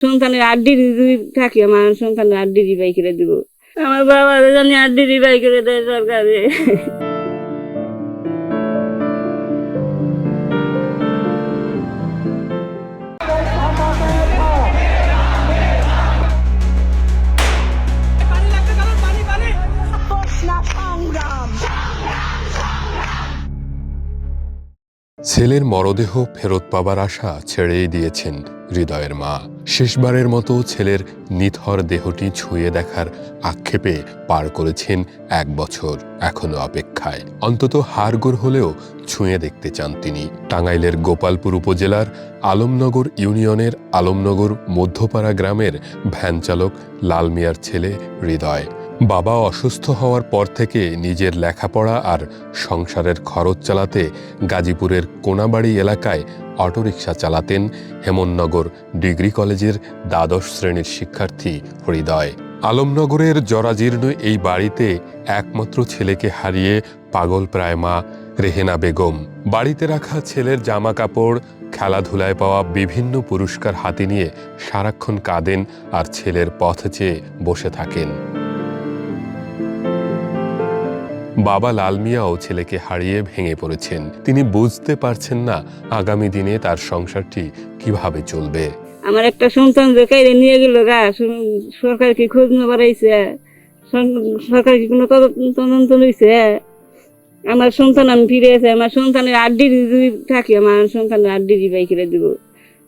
সন্তানের আড্ডি যদি থাকি আমার সন্তানের আড্ডি বাই করে দিব। আমার বাবা জানি আড্ডি বাই করে দেয় সরকারে। ছেলের মরদেহ ফেরত পাবার আশা ছেড়েই দিয়েছেন হৃদয়ের মা। শেষবারের মতো ছেলের নিথর দেহটি ছুঁয়ে দেখার আক্ষেপে পার করেছেন 1 বছর। এখনো অপেক্ষায়, অন্তত হাড়গোড় হলেও ছুঁয়ে দেখতে চান তিনি। টাঙ্গাইলের গোপালপুর উপজেলার আলমনগর ইউনিয়নের আলমনগর মধ্যপাড়া গ্রামের ভ্যান চালক লাল মিয়ার ছেলে হৃদয়। বাবা অসুস্থ হওয়ার পর থেকে নিজের লেখাপড়া আর সংসারের খরচ চালাতে গাজীপুরের কোনাবাড়ি এলাকায় অটোরিকশা চালাতেন হেমননগর ডিগ্রি কলেজের দ্বাদশ শ্রেণীর শিক্ষার্থী হৃদয়। আলমনগরের জরাজীর্ণ এই বাড়িতে একমাত্র ছেলেকে হারিয়ে পাগল প্রায় মা রেহেনা বেগম। বাড়িতে রাখা ছেলের জামা কাপড়, খেলাধুলায় পাওয়া বিভিন্ন পুরস্কার হাতে নিয়ে সারাক্ষণ কাঁদেন আর ছেলের পথ চেয়ে বসে থাকেন। বাবা লাল মিয়াও ছেলেকে হারিয়ে ভেঙে পড়েছেন। তিনি বুঝতে পারছেন না আগামী দিনে তার সংসারটি কিভাবে চলবে। আমার একটা সন্তান যে কাইরে নিয়ে গেল গা, সরকার কি খোঁজ না বাড়াইছে? সরকার কি কোনো তদন্ত লইছে? আমার সন্তান আমি ফিরে আছে, আমার সন্তানের আড্ডি যদি থাকি আমার সন্তানের আড্ডি বাই করে দিব।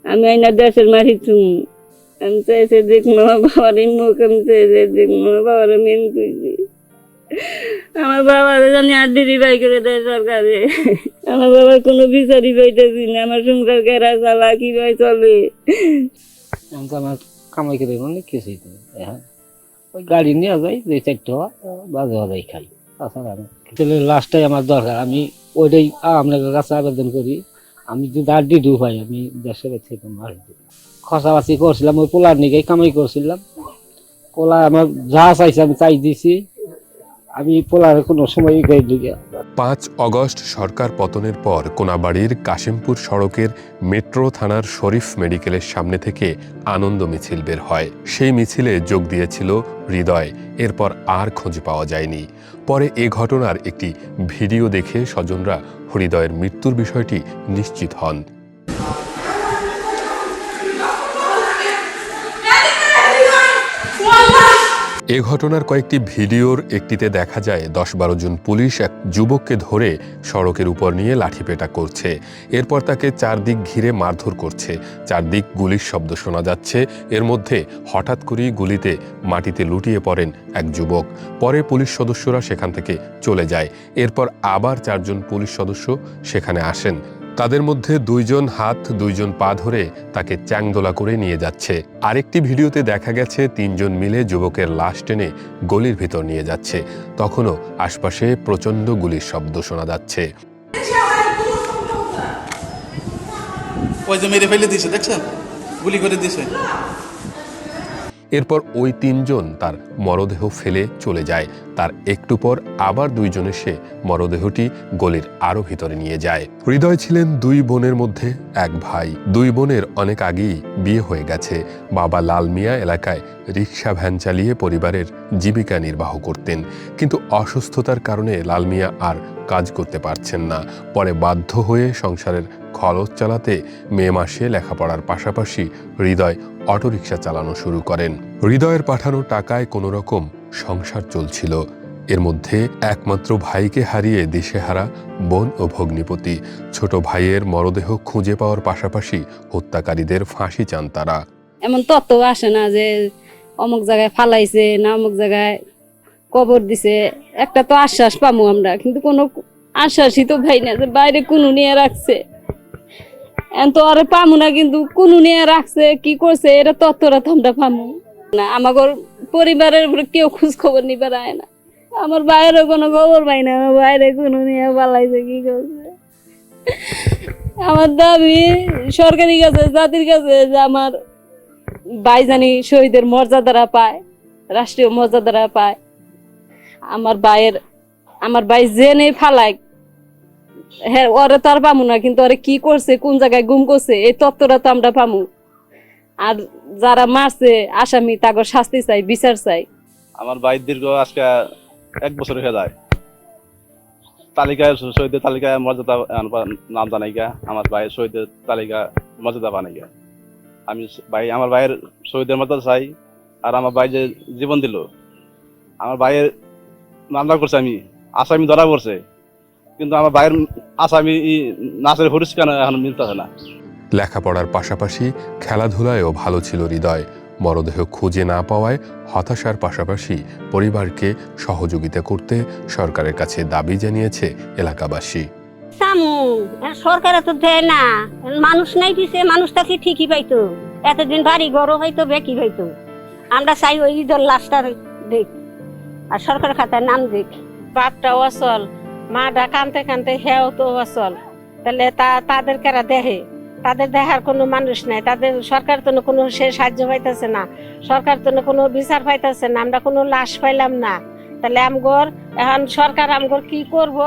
আমি আইনা দেশের মারি চুম, আমি চাইছে দেখলো বাবার মুখ, আমি চাইছে দেখলো বাবার মেন তুইছি। আমার বাবা জানি আড্ডি বাই করে দেয় সরকারে। আমার বাবার কোনো বিচারই পাইতেছি না। আমার সংসার কেরা চালা কিভাবে চলে? আমার কামাই করে অনেক কিছুই ওই গাড়ি নিয়ে যাই, 2-4টা বাজে বাজাই খাই। তাছাড়া ছেলের লাস্টটাই আমার দরকার, আমি ওইটাই আপনার কাছে আবেদন করি। আমি যদি আড্ডি ডু পাই আমি দেশের থেকে মারি খসাবাসি করছিলাম, ওই পোলার নিকে কামাই করছিলাম। পোলা আমার যা চাইছে আমি চাই দিছি, আমি পোলার কোনো সময় গাই ঢুকে। 5 অগস্ট সরকার পতনের পর কোনাবাড়ির কাশিমপুর সড়কের মেট্রো থানার শরীফ মেডিকেলের সামনে থেকে আনন্দ মিছিল বের হয়। সেই মিছিলে যোগ দিয়েছিল হৃদয়। এরপর আর খোঁজ পাওয়া যায়নি। পরে এ ঘটনার একটি ভিডিও দেখে স্বজনরা হৃদয়ের মৃত্যুর বিষয়টি নিশ্চিত হন। এ ঘটনার কয়েকটি ভিডিওর একটিতে দেখা যায় 10-12 জন পুলিশ এক যুবককে ধরে সড়কের উপর নিয়ে লাঠিপেটা করছে। এরপর তাকে চারদিক ঘিরে মারধর করছে। চারদিক গুলির শব্দ শোনা যাচ্ছে। এর মধ্যে হঠাৎ করেই গুলিতে মাটিতে লুটিয়ে পড়েন এক যুবক। পরে পুলিশ সদস্যরা সেখান থেকে চলে যায়। এরপর আবার 4 জন পুলিশ সদস্য সেখানে আসেন। তাদের মধ্যে 2 জন হাত 2 জন পা ধরে তাকে চ্যাংদোলা করে নিয়ে যাচ্ছে। আরেকটি ভিডিওতে দেখা গেছে 3 জন মিলে যুবকের লাশ টেনে গলির ভিতর নিয়ে যাচ্ছে। তখনও আশপাশে প্রচণ্ড গুলির শব্দ শোনা যাচ্ছে। ওই যে মেরে ফেলে দিয়েছে, দেখছেন গুলি করে দিয়েছে। এরপর ওই 3 জন তার মরদেহ ফেলে চলে যায়। তার একটু পর আবার 2 জন এসে মরদেহটি গলির আরো ভিতরে নিয়ে যায়। হৃদয় ছিলেন 2 বোনের মধ্যে 1 ভাই। 2 বোনের অনেক আগেই বিয়ে হয়ে গেছে। বাবা লাল মিয়া এলাকায় রিক্সা ভ্যান চালিয়ে পরিবারের জীবিকা নির্বাহ করতেন, কিন্তু অসুস্থতার কারণে লাল মিয়া আর কাজ করতে পারছেন না। পরে বাধ্য হয়ে সংসারের খরচ চালাতে মে মাসে লেখাপড়ার পাশাপাশি হৃদয় অটোরিকশা চালানো শুরু করেন। হৃদয়ের পাঠানো টাকায় কোনো রকম সংসার চলছিল। এর মধ্যে একমাত্র ভাইকে হারিয়ে দিশেহারা বোন ও ভগ্নিপতি। ছোট ভাইয়ের মরদেহ খুঁজে পাওয়ার পাশাপাশি হত্যাকারীদের ফাঁসি চান তারা। এমন তত্ত্ব আসে না যে অমুক জায়গায় ফালাইছে না অমুক জায়গায় কবর দিছে। একটা তো আশ্বাস পামু আমরা, কিন্তু কোনো আশ্বাসই তো ভাই না যে বাইরে কোনো নিয়ে রাখছে। তো আরে পামু না, কিন্তু কোনো নিয়ে রাখছে কি করছে এটা তত্ত্বটা তো আমরা পামু না। আমার পরিবারের উপরে কেউ খোঁজ খবর নিবার আয় না। আমার বাইরে কোনো খবর পাই না, আমার বাইরে কোনো নিয়ে পালাইছে কি করছে। আমার দাবি সরকারি কাছে, জাতির কাছে যে আমার ভাই জানি শহীদের মর্যাদারা পায়, রাষ্ট্রীয় মর্যাদারা পায়। আমার ভাই জেনে ফালায়, হ্যাঁ ওরে তো আর পামু না, কিন্তু ওরে কি করছে, কোন জায়গায় গুম করছে এই তত্ত্বটা তো আমরা পামু। আর যারা মারছে আসামি তাগর শাস্তি চাই, বিচার চাই। আমার ভাই দীর্ঘ আজকে 1 বছর হয়ে যায়, তালিকায় শহীদের তালিকায় মর্যাদা নাম জানাইগা, আমার ভাইয়ের শহীদের তালিকা মর্যাদা বানাইগা। আমি আমার ভাইয়ের শহীদের মর্যাদা চাই। আর আমার ভাই যে জীবন দিল, আমার ভাইয়ের মামলা করছে, আমি আসামি ধরা পড়ছে, কিন্তু আমার ভাইয়ের আসামি নাচের হরিশ কেন এখন মিলতেছে না। লেখাপড়ার পাশাপাশি খেলাধুলায়ও ভালো ছিল হৃদয়। মরদেহ খুঁজে না পাওয়ায় হতাশার পাশাপাশি পরিবারকে সহযোগিতা করতে সরকারের কাছে দাবি জানিয়েছে এলাকাবাসী। সরকার তো দেয় না, মানুষ নাই দিছে, মানুষ থাকলে ঠিকই পাইতো, এতদিন বাড়ি গরম হইতো, বেকি হইতো। আমরা চাই ওই ঈদের লাশটা দেখ, আর সরকার খাতায় নাম দেখ। বাপটাও অচল, মাটা কানতে কানতে হেও তো অচল, তাহলে তাদের কারা দেখে? তাদের দেখার কোনো মানুষ নাই, তাদের সরকার তো কোনো সে সাহায্য পাইতেছে না, সরকার তো কোনো বিচার পাইতেছে না, আমরা কোনো লাশ পাইলাম না। তাহলে আমগর এখন সরকার আমগর কি করব,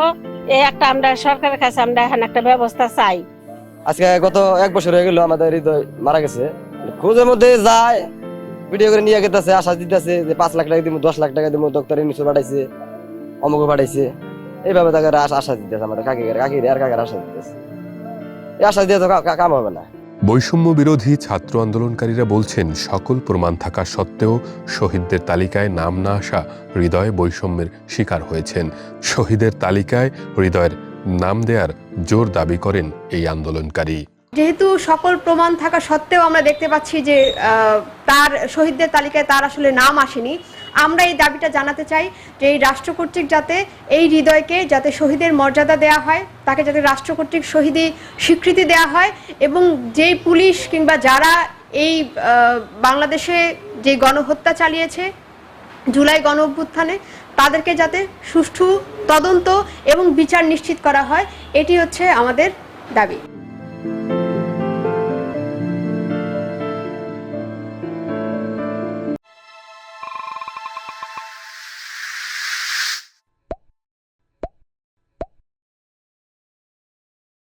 এই একটা আমরা সরকারের কাছে আমরা এখন একটা ব্যবস্থা চাই। আজকে গত 1 বছর হয়ে গেল আমাদের হৃদয় মারা গেছে। খোঁজের মধ্যে যায়, ভিডিও করে নিয়ে গেতেছে, আশ্বাস দিতেছে যে 5 লাখ টাকা দিব, 10 লাখ টাকা দিব, ডক্টর ইউনিসে পাঠাইছে, অমুকে পাঠাইছে, এইভাবে তাকে আশ্বাস দিতেছে। আমাদের কাকির আর কাকার আশ্বাস দিতেছে। এই আশ্বাস দিয়ে তো কাম হবে না। বৈষম্য বিরোধী ছাত্র আন্দোলনকারীরা বলছেন, সকল প্রমাণ থাকা সত্ত্বেও শহীদদের তালিকায় নাম না আসা হৃদয় বৈষম্যের শিকার হয়েছেন। শহীদের তালিকায় হৃদয়ের নাম দেয়ার জোর দাবি করেন এই আন্দোলনকারী। যেহেতু সকল প্রমাণ থাকা সত্ত্বেও আমরা দেখতে পাচ্ছি যে তার শহীদদের তালিকায় তার আসলে নাম আসেনি, আমরা এই দাবিটা জানাতে চাই যে এই রাষ্ট্র কর্তৃক যাতে এই হৃদয়কে যাতে শহীদের মর্যাদা দেয়া হয়, তাকে যাতে রাষ্ট্র কর্তৃক শহীদি স্বীকৃতি দেয়া হয়, এবং যেই পুলিশ কিংবা যারা এই বাংলাদেশে যে গণহত্যা চালিয়েছে জুলাই গণ অভ্যুত্থানে, তাদেরকে যাতে সুষ্ঠু তদন্ত এবং বিচার নিশ্চিত করা হয়, এটি হচ্ছে আমাদের দাবি।